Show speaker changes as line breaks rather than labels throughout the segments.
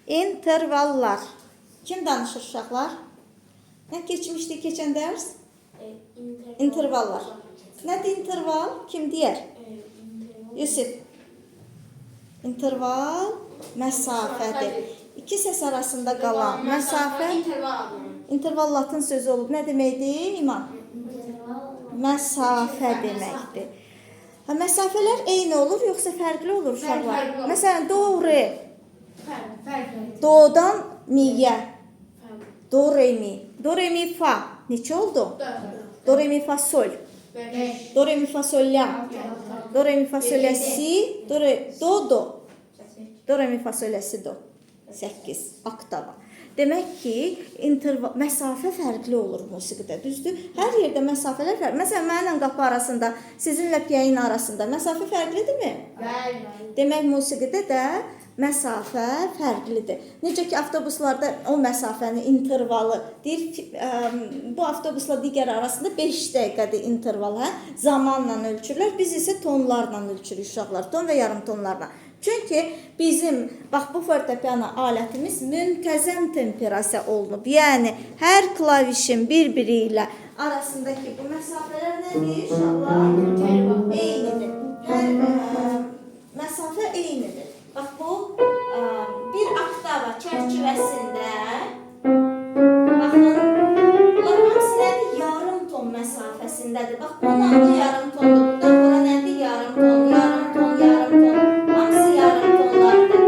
İntervallar. Kim danışır uşaqlar? Nə keçmişdi keçən dərs? İntervallar. Nədir interval? Kim deyər? Yusuf. İnterval məsafədir. İki səs arasında qalan məsafə. İnterval latın sözü olub. Nə deməkdir? İman. Məsafə deməkdir. Məsafələr eyni olur, yoxsa fərqli olur uşaqlar? Məsələn, doğru. Do'dan mi'yə. Do, re, mi. Do, re, mi, fa. Neçə oldu? Do, re, mi, fa, sol. Do, re, mi, fa, sol, la. Do, re, mi, fa, sol, la, si. Do, do. Do, re, mi, fa, sol, la, si, do. 8 oktava. Demək ki, məsafə fərqli olur musiqidə, düzdür? Hər yerdə məsafələr fərqli. Məsələn, mənimlə qapı arasında, sizinlə piyanin arasında məsafə fərqlidirmi? Bəli. Demək, musiqidə də məsafə fərqlidir. Necə ki, avtobuslarda o məsafəni, intervalı deyir, bu avtobusla digər arasında 5 dəqiqədir interval, hə? Zamanla ölçürlər, biz isə tonlarla ölçürük uşaqlar, ton və yarım tonlarla. Çünki bizim, bax, bu fortepiano alətimiz müntəzəm temperasiya olunub. Yəni, hər klavişin bir-biri ilə arasındakı bu məsafələr nədir? İnşallah eynidir. Hər məsafə eynidir. Bax, bu bir oktava çərçivəsində, baxın, bunlar hamısı nədir? Yarım ton məsafəsindədir. Bax, bunun adı yarım tondur. Buradan bura nədir? Yarım ton, yarım ton, yarım ton. Hamısı yarım tonlardır.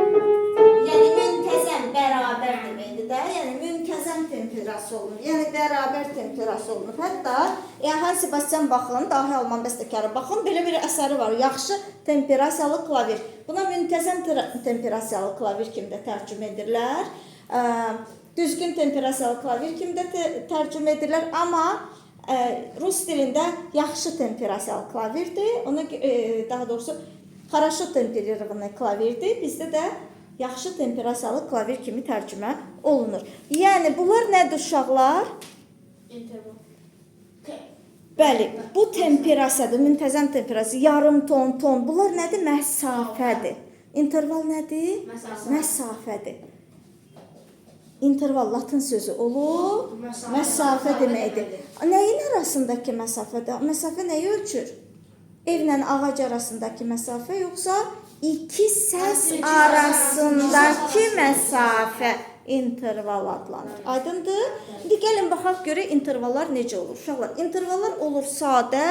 Yəni, müntəzəm, bərabər deməkdir də. Yəni, müntəzəm temperasiya olunur. Yəni, bərabər temperasiya olunur. Hətta, Johann Sebastian Bach'ın, dahi Alman bəstəkarı Bach'ın belə bir əsəri var. Yaxşı temperasiyalı klavir. Buna müntəzəm temperasiyalı klavir kimi də tərcümə edirlər. Düzgün temperasiyalı klavir kimi də tərcümə edirlər. Amma Rus dilində yaxşı temperasiyalı klavirdir. Ona daha doğrusu хорошо temperированный klavirdir. Bizdə də yaxşı temperasiyalı klavir kimi tərcümə olunur. Yəni, bunlar nədir uşaqlar? Bəli, bu temperasiyadır, müntəzəm temperasiya, yarım ton, ton. Bunlar nədir? Məsafədir. İnterval nədir? Məsafədir. İnterval latın sözü olub, məsafə deməkdir. Nəyin arasındakı məsafədir? Məsafə nəyi ölçür? Evlə ağac arasındakı məsafə, yoxsa iki səs arasındakı məsafə interval adlanır. Aydındır? İndi gəlin baxaq görə intervallar necə olur. Uşaqlar, intervallar olur sadə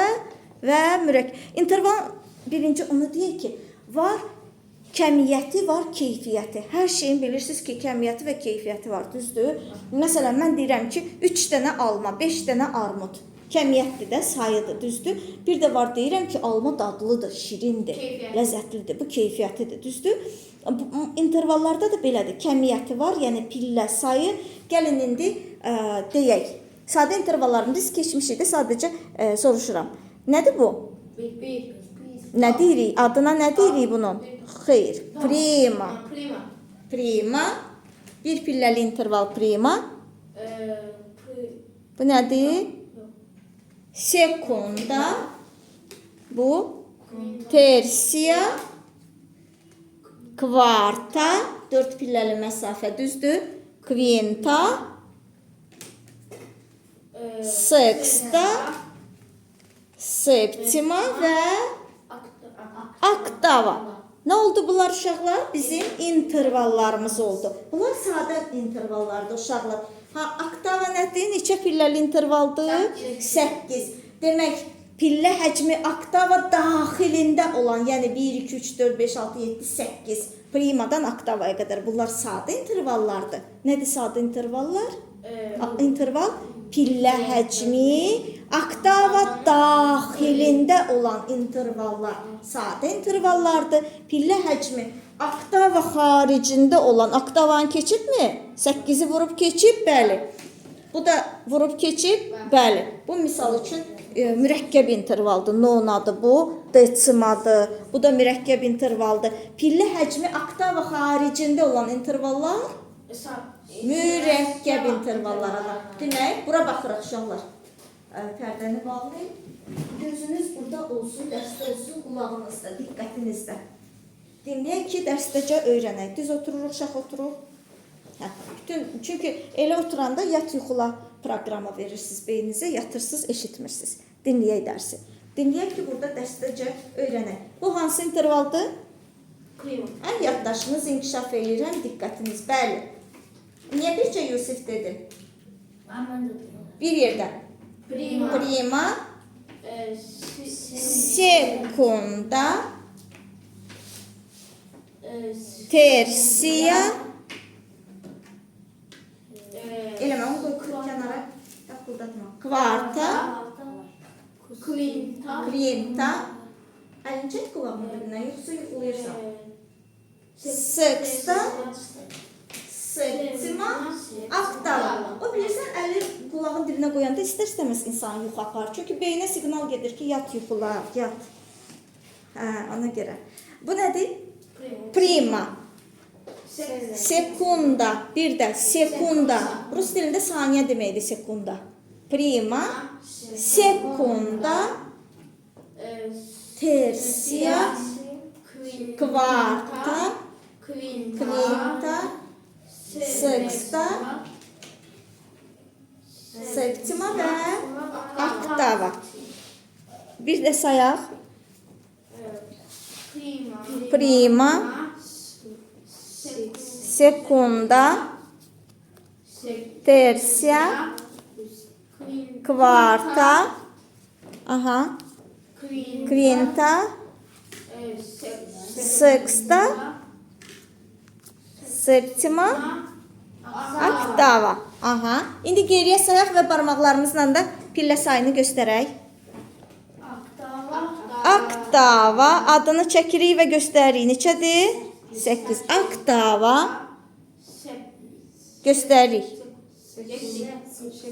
və mürəkkəb. Interval birinci onu deyir ki, var kəmiyyəti, var keyfiyyəti. Hər şeyin bilirsiniz ki, kəmiyyəti və keyfiyyəti var, düzdür? Məsələn, mən deyirəm ki, 3 dənə alma, 5 dənə armud. Kəmiyyətdir də, sayıdır, düzdür? Bir də var, deyirəm ki, alma dadlıdır, şirindir, ləzzətlidir. Bu keyfiyyətidir, düzdür? İntervallarda da belədir. Kəmiyyəti var, yəni pillə, sayı. Gəlin indi deyək. Sadə intervallarımız keçmişikdə sadəcə soruşuram. Nədir bu? Nə deyirik? Adına nə deyirik bunun? Xeyr. Prima. Prima. Bir pilləli interval prima. Bu nədir? Sekunda. Bu. Tersiya. Kvarta. 4 pilləli məsafə, düzdür? Quinta. Sexta. Septima və oktava. Nə oldu bunlar uşaqlar? Bizim intervallarımız oldu. Bunlar sadə intervallardır uşaqlar. Oktava nədir? Neçə pilləli intervaldır? 8. Demək, pillə həcmi oktava daxilində olan, yəni 1, 2, 3, 4, 5, 6, 7, 8 primadan oktavaya qədər. Bunlar sadə intervallardır. Nədir sadə intervallar? İnterval pillə həcmi oktava daxilində olan intervallar sadə intervallardır. Pillə həcmi oktava xaricində olan, oktavanı keçibmi? 8-i vurub keçib, bəli. Bu da vurub keçib, bəli. Bu misal üçün mürəkkəb intervaldır. Nonadır bu, decimadır. Bu da mürəkkəb intervaldır. Pillə həcmi oktava xaricində olan intervallar mürəkkəb intervallara. Demək, bura baxırıq uşaqlar. Pərdəni bağlayın. Gözünüz burada olsun, dərsdə olsun, qulağınızda, diqqətinizdə. Dinləyək ki, dərsdəcə öyrənək. Düz otururuq, şax oturuq. Hə, çünki elə oturanda yat yuxula proqramı verirsiniz beyninizə, yatırsınız, eşitmirsiniz. Dinləyək dərsi. Dinləyək ki, burada dəstəcə öyrənək. Bu hansı intervaldır? Həm yaddaşınız inkişaf edir, həm diqqətiniz. Bəli. Niyə bircə Yusif dedi? Bir yerdə. Prima. Sekunda. Tersiya. Eləmə, onu qoy kənara. Kvarta. Quinta. Əlini çək qulağının dibindən, yoxsa yuxulayırsan. Sexta. Septima. Oktava. O bilirsən, əli qulağın dibinə qoyanda istər-istəməz insan yuxu aparır. Çünki beynə siqnal gedir ki, yat yuxula, yat. Hə, ona görə. Bu nədir? Prima. Sekunda. Bir də sekunda. Rus dilində saniyə deməkdir sekunda. Prima. Sekunda. Tersiya. Kvarta. Quinta. Sexta. Septima və oktava. Bir də sayaq. Prima. Sekunda. Tersiya. Kvarta. Aha. Quinta. Sexta. Septima. Oktava. Aha. İndi geriyə sayaq və barmaqlarımızla da pillə sayını göstərək. Oktava. Adını çəkirik və göstəririk. Neçədir? 8. Oktava. Göstəririk.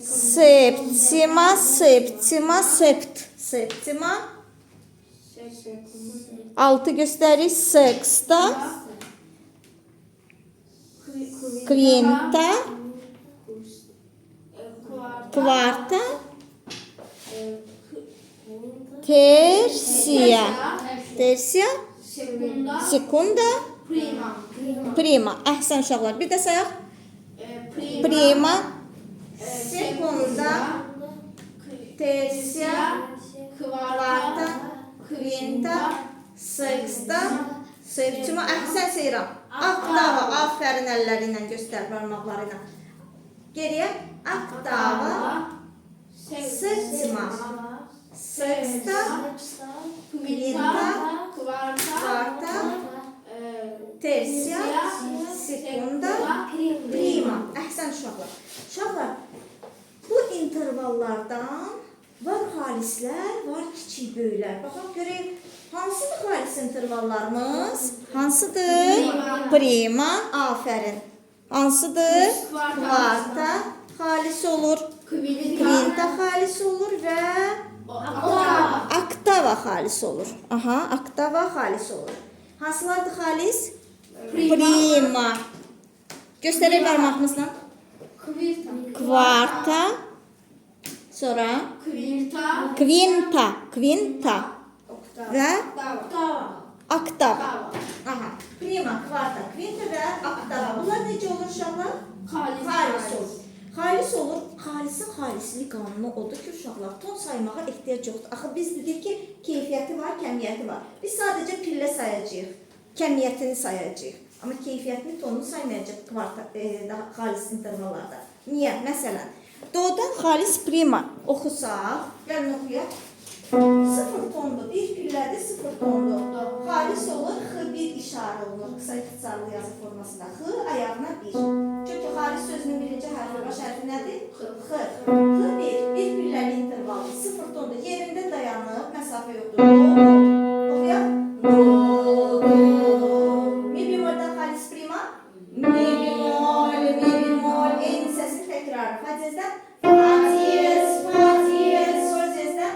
Septima. Septima. Sept. Septima. 6 göstəririk. Sexta. Quinta. Quarta. Tersiya. Tersiya. Sekunda. Prima. Əhsən uşaqlar. Bir də sayaq. Prima. Sekunda. Tersiya. Quarta. Quinta. Sexta. Septima. Əhsən Seyran. Oktava. Afərin əlləri ilə göstər barmaqları ilə. Geriyə. Oktava. Septima. Sexta. Quinta. Quarta. Tersiya. Sekunda. Prima. Əhsən uşaqlar. Uşaqlar, bu intervallardan var xalislər, var kiçik böyüklər. Baxaq görək, hansıdır xalis intervallarımız? Hansıdır? Prima. Afərin. Hansıdır? Kvarta. Xalis olur. Quinta xalis olur və oktava xalis olur. Aha, oktava xalis olur. Hansılardır xalis? Prima. Göstərək barmağımızla. Kvarta. Sonra quinta və oktava. Aha. Prima, kvarta, quinta və oktava. Bunlar necə olur uşaqlar? Xalis olur. Xalis olur. Xalisin xalislik qanunu odur ki, uşaqlar ton saymağa ehtiyac yoxdur. Axı biz dedik ki, keyfiyyəti var, kəmiyyəti var. Biz sadəcə pillə sayacağıq, kəmiyyətini sayacağıq. Amma keyfiyyətini, tonunu saymayacaq xalis intervallarda. Niyə? Məsələn, doğudan xalis prima oxusaq, gəlin oxuyaq. 0 tondur, bir pillədir 0 tondur. Xalis olur, x1 işarə olur, qısa ixtisarlı yazı formasında. X ayağına 1. Çünki xalis sözünün birinci hərfi, baş hərfi nədir? X. X1, bir pilləli intervalı, 0 tondur. Yerində dayanıb, məsafə yoxdur. Oxuyaq. Mi bemoldan xalis prima. Mi bemol, eyni səsin təkrarı. Fa diyezdən. Fa diyez, sol diyezdən.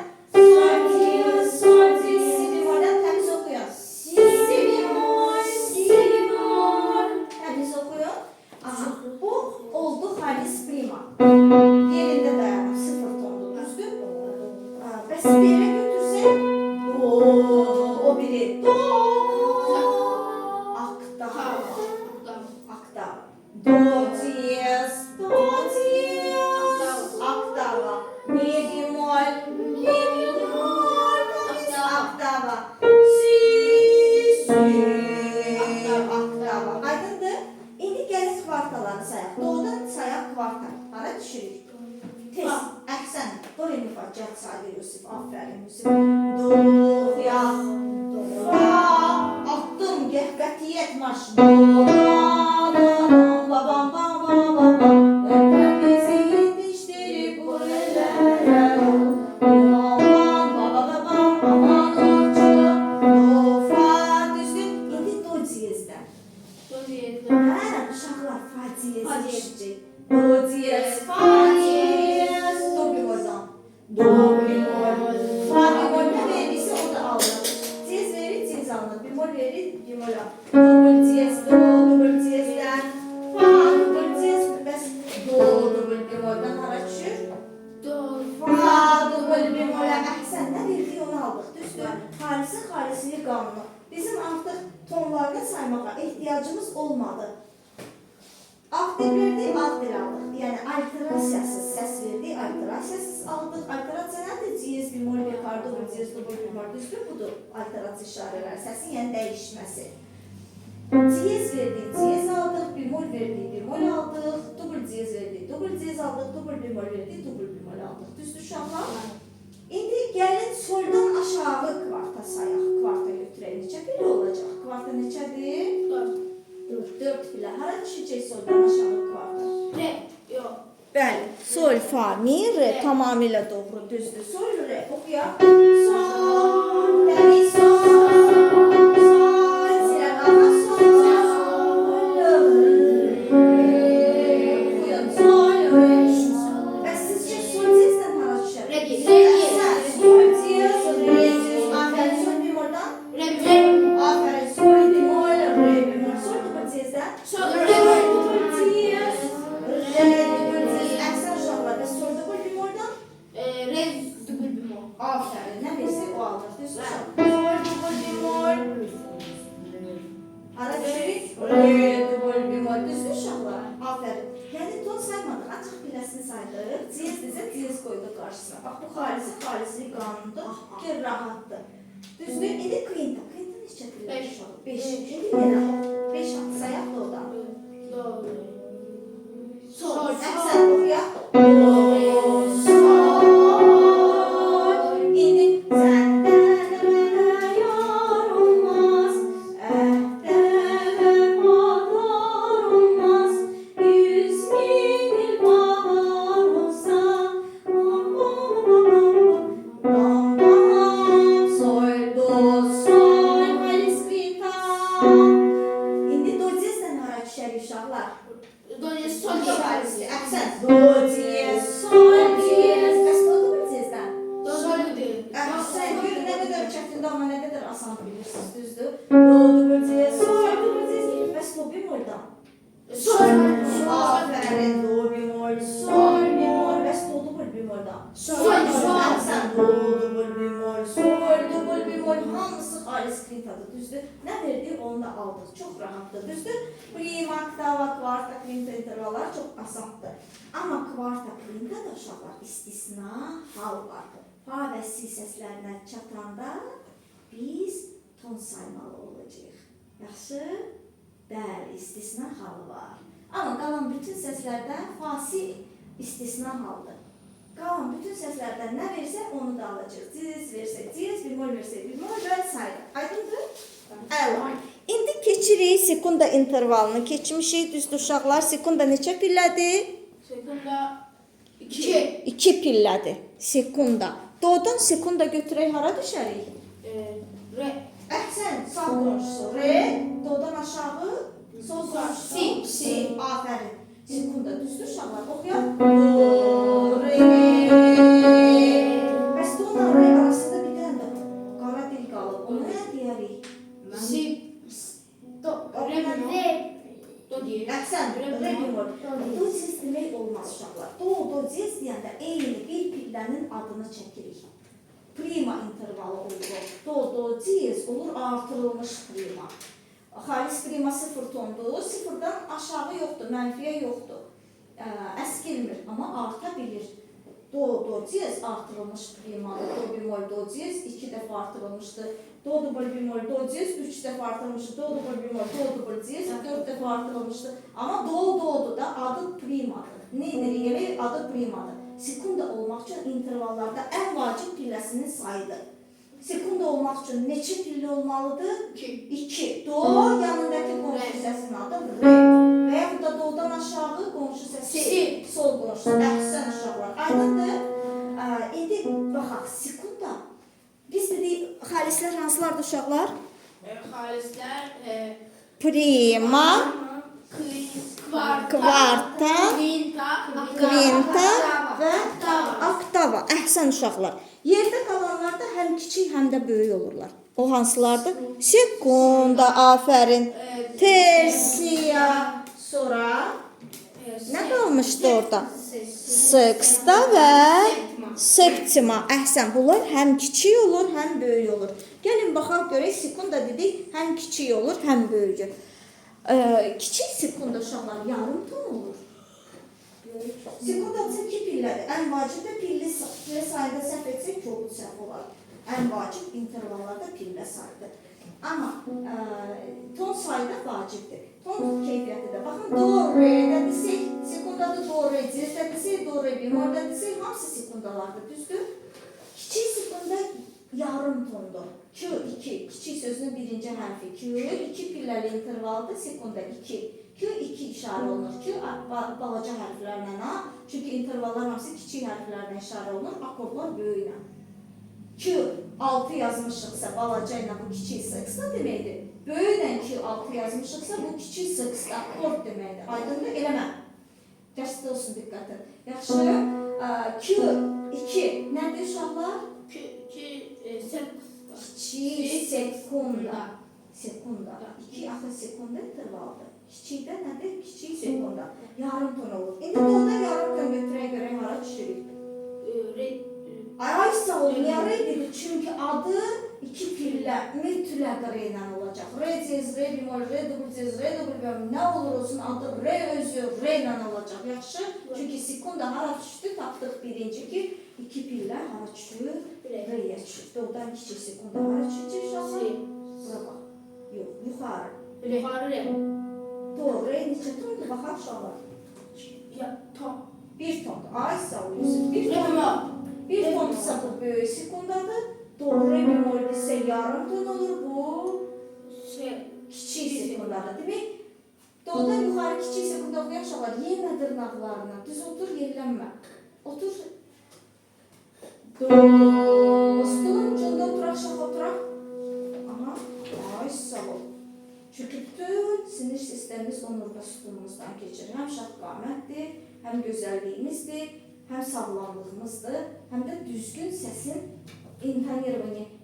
Sol diyez, si bemoldan təmiz oxuyun. Si bemol. Təmiz oxuyun. Aha, bu oldu xalis prima. Yerində dayanıb, 0 tondur, düzdür? Bəs belə götürsək, o biri, do. Oktava. Do, düşürük. Tez, əhsən. Do, re, mi, fa, gəl saydı Yusuf. Aferin Yusuf. Do, ya, fa, attım, qətiyyət marş. Do, ba, ba, ba, ba, ba, ba. Öpəmizi yetişdirib bu ellere. Aman, ba, ba, ba, ba, aman uçu. Do, fa, düzdür. İndi do diyezdən. Hə, uşaqlar fa diyez düşəcək. Do diyez, fa diyez. Do bemoldan. Do bemol. Fa bemol nə verirsə o da alınır. Diyez verir, diyez alınır. Bemol verir, bemol alınır. Double diyez, do, double diyezdən. Fa, double diyez. Bəs do, double bemoldan hara düşür? Fa, double bemolə. Əhsən, nə verdik onu aldıq. Düzdür. Xalisin xalisini qanunu. Bizim artıq tonlarını saymağa ehtiyacımız olmadı. Aktiv verdik, aktiv aldıq. Yəni alterasiyasız səs verdik, alterasiyasız aldıq. Alterasiya nədir? Diyez, bemol, bemol, double diyez, double bemol. Düzdür, budur alterasiya işarələri. Səsin yəni dəyişməsi. Diyez verdik, diyez aldıq. Bemol verdik, bemol aldıq. Double diyez verdik, double diyez aldıq. Double bemol verdik, double bemol aldıq. Düzdür uşaqlar? İndi gəlin soldan aşağı kvarta sayaq. Kvarta götürək. Neçə pillə olacaq? Kvarta neçədir? 4 pillə. Hara düşəcək soldan aşağı kvarta? Bəli. Sol, fa, mi, re. Tamamilə doğru. Düzdür. Sol, re. Oxuyaq. Sol, mi, sol. Sol, silən ağa, sol. Re. Oxuyaq. Sol, re. Bəs sizcə sol cizdən hara düşər? Sol, ciz, re, ciz. Aferin. Sol, bemoldan? Aferin. Sol, bemol, re, bemol. Sol, double cizdən? Double ciz, re, double ciz. Əksən uşaqlar. Bəs sol, double bemoldan? Aferin. Nə versə o alır. Düzdür uşaqlar? Sol, double bemol. Hara düşürük? Re, double bemol. Düzdür uşaqlar? Aferin. Yəni ton saymadıq. Açıq pilləsini saydıq. Ciyez desə ciyez qoyduq qarşısına. Bax bu xalisi qanunudur. Ki rahatdır. Düzdür? İndi kvinta. Kvinta neçə pillə uşaq? 5. İndi yenə 5 at. Sayaq da odan. Sol. Əksən oxuyaq. Sol. İndi səndən mənə yar olmaz. Əhdən vəfadar olmaz. 100 min il bahar olsa. Bam, sol, do, sol. Xalis kvinta. İndi do cizdən hara düşərik uşaqlar? Əksən. Do, ciyez, sol, ciyez. Bəs do, double cizdən? Əksən. Görün nə qədər çətindir, amma nə qədər asan bilirsiniz. Düzdür? Do, double ciyez, sol, double ciyez. Bəs do bemoldan? Aferin. Do, bemol, sol, bemol. Bəs do, double bemoldan? Əksən. Do, double bemol, sol, double bemol. Hamısı xalis kvintadır. Düzdür? Nə verdik onu da aldıq. Çox rahatdır. Düzdür? Prima, oktava, kvarta, kvinta intervallar çox asandır. Amma kvarta, kvinta da uşaqlar istisna hal vardır. Fa və si səslərinə çatanda biz ton saymalı olacağıq. Yaxşı? Bəli, istisna halı var. Amma qalan bütün səslərdən fa, si istisna haldır. Qalan bütün səslərdən nə versə onu da alacaq. Ciz versə, ciz, bemol versə, bemol və sayılır. Aydındır? Əla. İndi keçirik sekunda intervalını. Keçmişik, düzdür uşaqlar. Sekunda neçə pillədir? 2 pillədir. Sekunda. Do'dan sekunda götürək hara düşərik? Əhsən, sağ qonşusu. Re, do'dan aşağı, sol qonşusu. Si. Aferin. Sekunda düzdür uşaqlar. Oxuyaq. Do, re. Bəs do'la re arasında bir dənə də qara dil qalıb. Onu nə deyərik? Si. Əksən, re bemol. Do ciz demək olmaz uşaqlar. Do ciz deyəndə eyni bir pillənin adını çəkirik. Prima intervalı olur. Do ciz olur, artırılmış prima. Xalis prima 0 tondur. 0-dan aşağı yoxdur, mənfiyə yoxdur. Əskilmir, amma arta bilir. do, do diyez artırılmış primadır. Do bemol, do diyez 2 dəfə artırılmışdır. Do dubl bemol, do diyez 3 dəfə artırılmışdır. Do dubl bemol, do dubl diyez 4 dəfə artırılmışdır. Amma do, do'dur da adı primadır. Nedir? Elə adı primadır. Sekunda olmaq üçün intervallarda ən vacib pilləsinin sayıdır. Sekunda olmaq üçün neçə pillə olmalıdır? 2. Do yanındakı qonşu səsinin adı re. Və yaxud da do'dan aşağı qonşu səsi sol qonşu. Əhsən uşaqlar. Aydındır. İndi baxaq, sekunda. Biz dedik, xalislər hansılardır uşaqlar?
Xalislər
Prima, kvarta, kvinta və oktava. Əhsən uşaqlar. Yerdə qalanlar da həm kiçik, həm də böyük olurlar. O hansılardır? Sekunda, afərin. Tersiya, sonra nə qalmışdı orada? Sexta və septima. Əhsən, bunlar həm kiçik olur, həm böyük olur. Gəlin baxaq görək, sekunda dedik, həm kiçik olur, həm böyük. Kiçik sekunda uşaqlar yarım ton olur. Sekunda 2 pillədir. Ən vacib də pillə sayında səhv etsək kobud səhv olar. Ən vacib intervallarda pillə sayıdır. Amma ton sayı da vacibdir. Ton keyfiyyəti də. Baxın, do, re'də desək, sekundada do, re, diyezdə desək, do, re, bemolda desək, hamısı sekundalardır, düzdür? Kiçik sekunda yarım tondur. Q2, kiçik sözünün birinci hərfi. Q2 pilləli intervalda sekunda 2. Q2 işarə olunur. Q balaca hərflərlə A. Çünki intervallar hamısı kiçik hərflərlə işarə olunur. Akordlar böyüklə. Q6 yazmışıqsa balaca ilə bu kiçik sexta deməkdir. Böyüklə Q6 yazmışıqsa bu kiçik sexta akord deməkdir. Aydındır? Eləmə. Dərsdə olsun diqqətin. Yaxşı. Q2 nədir uşaqlar? Kiçik sekunda. Sekunda. 2 axı sekunda intervaldır. Kiçikdə nədir? Kiçik sekunda. Yarım ton olur. İndi orada yarım ton götürək görək hara düşürük. Ay sağ ol, niyə re dedik? Çünki adı 2 pillə mütləq re ilə olacaq. Re diyez, re bemol, re dubl diyez, re dubl bemol. Nə olur olsun adı re özü re ilə olacaq. Yaxşı? Çünki sekunda hara düşdü? Tapdıq birinci ki 2 pillə hara düşdü? Re'yə düşdü. Doğrudan kiçik sekunda hara düşəcək uşaqlar? Bura bax. Yox, yuxarı.
Yuxarı re.
Doğru, re neçə tondur? Baxaq uşaqlar.
Ton.
1 tondur. Ay sağ ol Yusuf. 1 tondur. 1 tondursa bu böyük sekundadır. Doğru re bemol desə yarım ton olur. Bu kiçik sekundadır. Demək, doğrudan yuxarı kiçik sekunda oxuyan uşaqlar yenə dırnaqlarına. Düz otur, yerlənmə. Otur. Stolun ucunda oturaq, şax oturaq. Aha, ay sağ ol. Çünki bütün sinir sistemimiz onurğa sütunumuzdan keçir. Həm şəqqamətdir, həm gözəlliyimizdir, həm sağlamlığımızdır, həm də düzgün səsin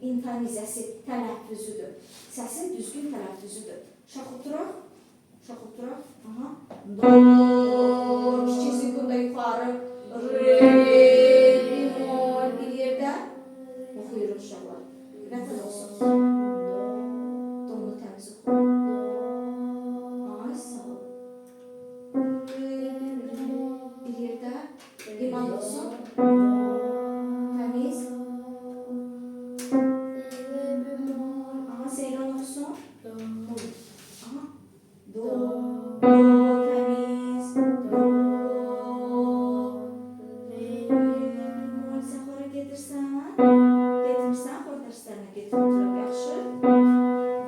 intonizəsi, tələffüzüdür. Səsin düzgün tələffüzüdür. Şax oturaq, şax oturaq. Aha. Do, kiçik sekunda yuxarı, re, bemol, bir yerdə oxuyuruq uşaqlar. Vətən olsun. Donu təmiz oxuyuruq. Bir yerdə iman olsun. Təmiz. Aha, seyran olsun. Aha. Do. Təmiz. Do. Sən xora gedirsən? Getirmirsən, xor dərslərinə getirmirəm, yaxşı.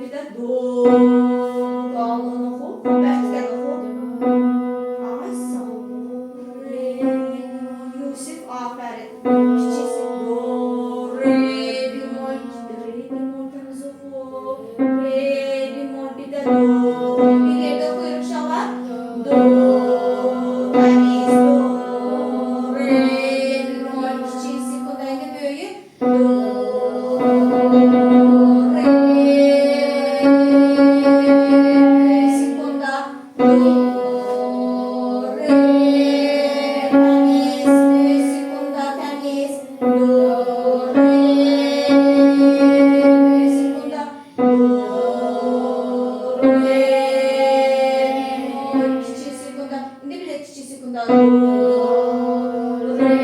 Bir də do. Qalın oxu. Bərkdən oxu. Ay sağ ol. Yusuf, afərin. Kiçik do, re, bemol, re, bemol təmiz oxu. Re, bemol, bir də do. Bir yerdə oxuyuruq uşaqlar. Do, təmiz, do, re, bemol, kiçik sekunda indi böyük. Do, re, sekunda, do. Kiçik sekunda. İndi bir də kiçik sekunda. Do, re,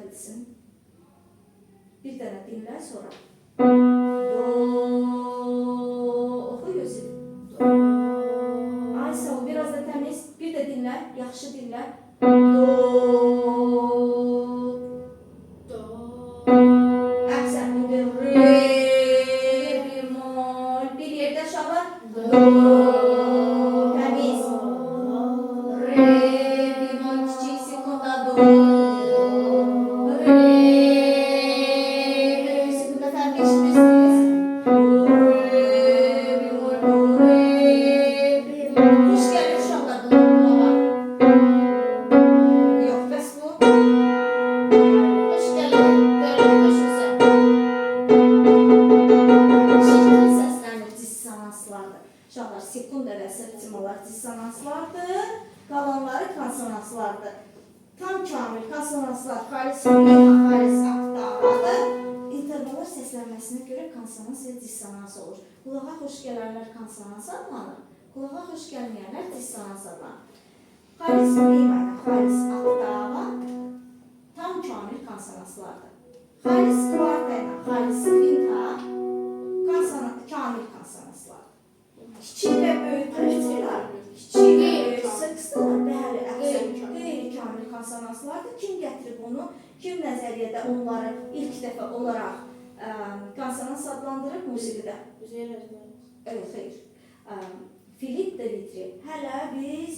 bilsin. Bir dənə dinlə sonra. Do. Oxu Yusuf. Ay sağ ol, biraz da təmiz. Bir də dinlə, yaxşı dinlə. Do. Əhsən, indi re, bemol. Bir yerdə uşaqlar. Do. Təmiz. Re, bemol, kiçik sekunda do. Re, bir sekunda fərq eşidirsiniz. Re, bemol, do, re. Xoş gəldin uşaqlar, do, qulağa. Yox, bəs bu. Xoş gəldin, görülmüşüzə. Şəkil səslənir, dissonanslardır. Uşaqlar, sekunda və sırtçımalar dissonanslardır. Qalanları konsonanslardır. Tam kamil konsonanslar xalis prima, xalis oktavadır. İntervallar səslənməsinə görə konsonans və dissonans olur. Qulağa xoş gələnlər konsonans adlanır. Qulağa xoş gəlməyənlər dissonans adlanır. Xalis prima ilə xalis oktava tam kamil konsonanslardır. Xalis kvarta ilə xalis kvinta kamil konsonanslardır. Kiçik və böyük tərcihlər, kiçik və böyük sıxsılar, bəli, əksər qeyri-kamil konsonanslardır. Kim gətirib bunu, kim nəzəriyyədə onları ilk dəfə olaraq konsonans adlandırıb musiqidə? Xeyr. Filip de Vitri. Hələ biz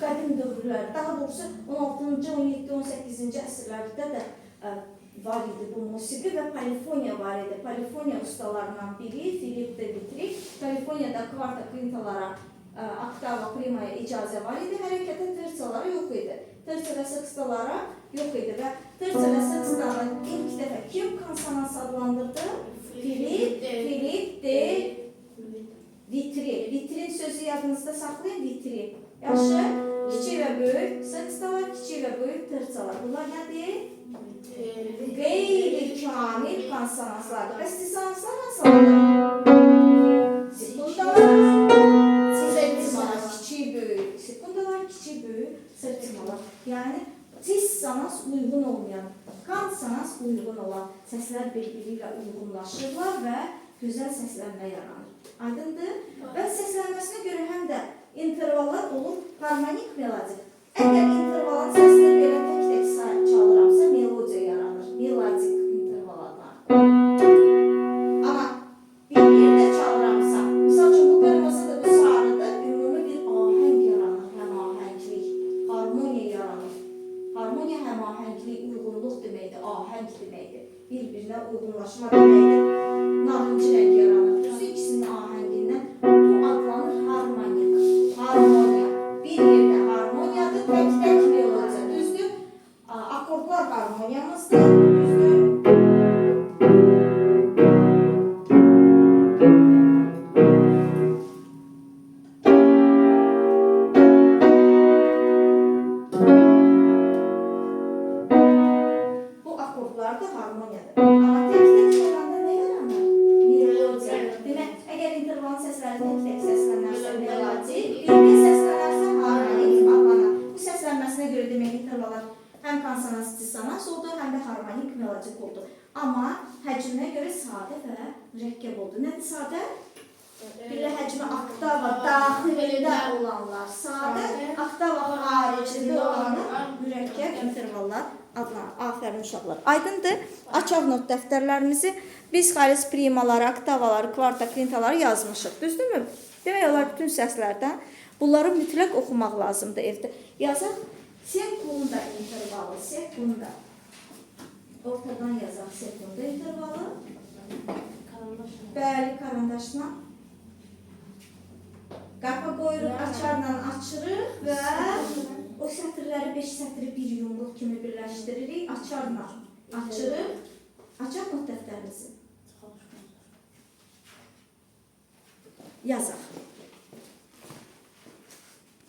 qədim dövrlər, daha doğrusu 16-cı, 17-ci, 18-ci əsrlərdə də var idi bu musiqi və polifoniya var idi. Polifoniya ustalarından biri Filip de Vitri. Polifoniyada kvarta, kvintalara, oktava, primaya icazə var idi. Hərəkətə tersiyalara yox idi. Tersiya və sextalara yox idi və tersiya və sextalara ilk dəfə kim konsonans adlandırdı? Filip de Vitri. Vitrin sözü yadınızda saxlayın, vitri. Yaxşı, kiçik və böyük sextalar, kiçik və böyük tersiyalar. Bunlar nədir? Qeyri-kamil konsonanslardır. Bəs dissonanslar hansılardır? Sekundalar, sırtçımalar, kiçik böyük. Sekundalar, kiçik böyük, sırtçımalar. Yəni, dissonans uyğun olmayan, konsonans uyğun olan səslər bir-biri ilə uyğunlaşırlar və gözəl səslənmə yaranır. Aydındır? Və səslənməsinə görə həm də intervallar olur harmonik melodik. Əgər intervalın səsini belə tək-tək çalıramsa, melodiya yaranır. Melodik interval adlanır. Amma bir yerdə çalıramsa, misal üçün bu qırmızıdır, bu sarıdır, ümumi bir ahəng yaranır, həmahənglik, harmoniya yaranır. Harmoniya həmahənglik, uyğunluq deməkdir, ahəng deməkdir. Bir-birinə uyğunlaşma deməkdir. Narıncı rəng yaranır. Düzdür, ikisinin ahəngindən bu adlanır harmonik, harmoniya. Bir yerdə harmoniyadır, tək-tək melodiya. Düzdür, akordlar harmoniyamızdır. Düzdür. Bu akordlar da harmoniyadır. Amma tək-tək çalanda nə yaranır? Melodiya. Demək, əgər intervalın səsləri tək-tək səslənərsə melodik, bir-bir səslənərsə harmonik adlanır. Bu səslənməsinə görə demək intervallar həm konsonans, dissonans oldu, həm də harmonik, melodik oldu. Amma həcminə görə sadə və mürəkkəb oldu. Nədir sadə? Bilə həcmi oktava daxilində olanlar sadə, oktava xaricində olanlar mürəkkəb intervallar adlanır. Afərin uşaqlar. Aydındır. Açaq not dəftərlərimizi biz xalis primaları, oktavaları, kvarta, kvintaları yazmışıq. Düzdürmü? Demək olar bütün səslərdən. Bunları mütləq oxumaq lazımdır evdə. Yazaq sekunda intervalı, sekunda. Ortadan yazaq sekunda intervalı. Bəli, karandaşla. Qapı qoyuruq, açarla açırıq və o sətirləri 5 sətiri bir yumruq kimi birləşdiririk. Açarla açırıq. Açaq not dəftərimizi. Yazaq.